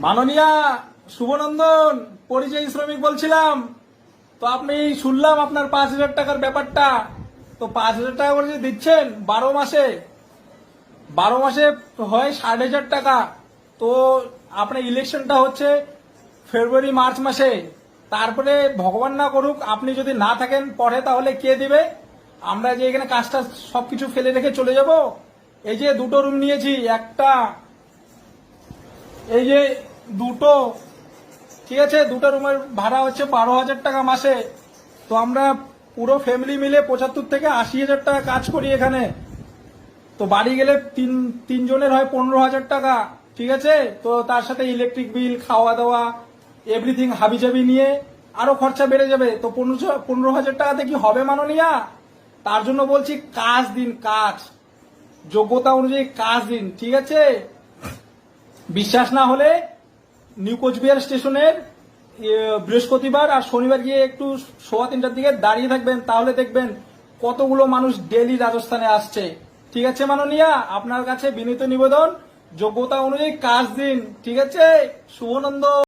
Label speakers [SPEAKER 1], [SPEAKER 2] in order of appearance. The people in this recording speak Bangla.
[SPEAKER 1] মাননীয়া শুভনন্দন, পরিযায়ী শ্রমিক বলছিলাম। তো আপনি শুনলাম আপনার 5,000 টাকার ব্যাপারটা। তো 5,000 টাকা করে যে দিচ্ছেন 12 মাসে, 12 মাসে হয় 60,000 টাকা। তো আপনার ইলেকশনটা হচ্ছে ফেব্রুয়ারি মার্চ মাসে। তারপরে ভগবান না করুক আপনি যদি না থাকেন পরে, তাহলে কে দিবে? আমরা যে এখানে কাজটা সবকিছু ফেলে রেখে চলে যাব। এই যে দুটো রুম নিয়েছি, একটা এই যে দুটো, ঠিক আছে, দুটো রুমের ভাড়া হচ্ছে 12,000 টাকা মাসে। তো আমরা পুরো ফ্যামিলি মিলে 75 থেকে 80,000 টাকা কাজ করি এখানে। তো বাড়ি গেলে তিনজনের হয় 15,000 টাকা, ঠিক আছে। তো তার সাথে ইলেকট্রিক বিল, খাওয়া দাওয়া, এভরিথিং হাবিজাবি নিয়ে আরো খরচা বেড়ে যাবে। তো 15,000 টাকাতে কি হবে মাননীয়া? তার জন্য বলছি কাজ দিন, কাজ যোগ্যতা অনুযায়ী কাজ দিন, ঠিক আছে। বিশ্বাস না হলে নিউ কোচবিহার স্টেশনের বৃহস্পতিবার আর শনিবার গিয়ে একটু 2:15টার দিকে দাঁড়িয়ে থাকবেন, তাহলে দেখবেন কতগুলো মানুষ ডেলি রাজস্থানে আসছে। ঠিক আছে মাননীয়া, আপনার কাছে বিনীত নিবেদন, যোগ্যতা অনুযায়ী কাজ দিন, ঠিক আছে। শুভনন্দন।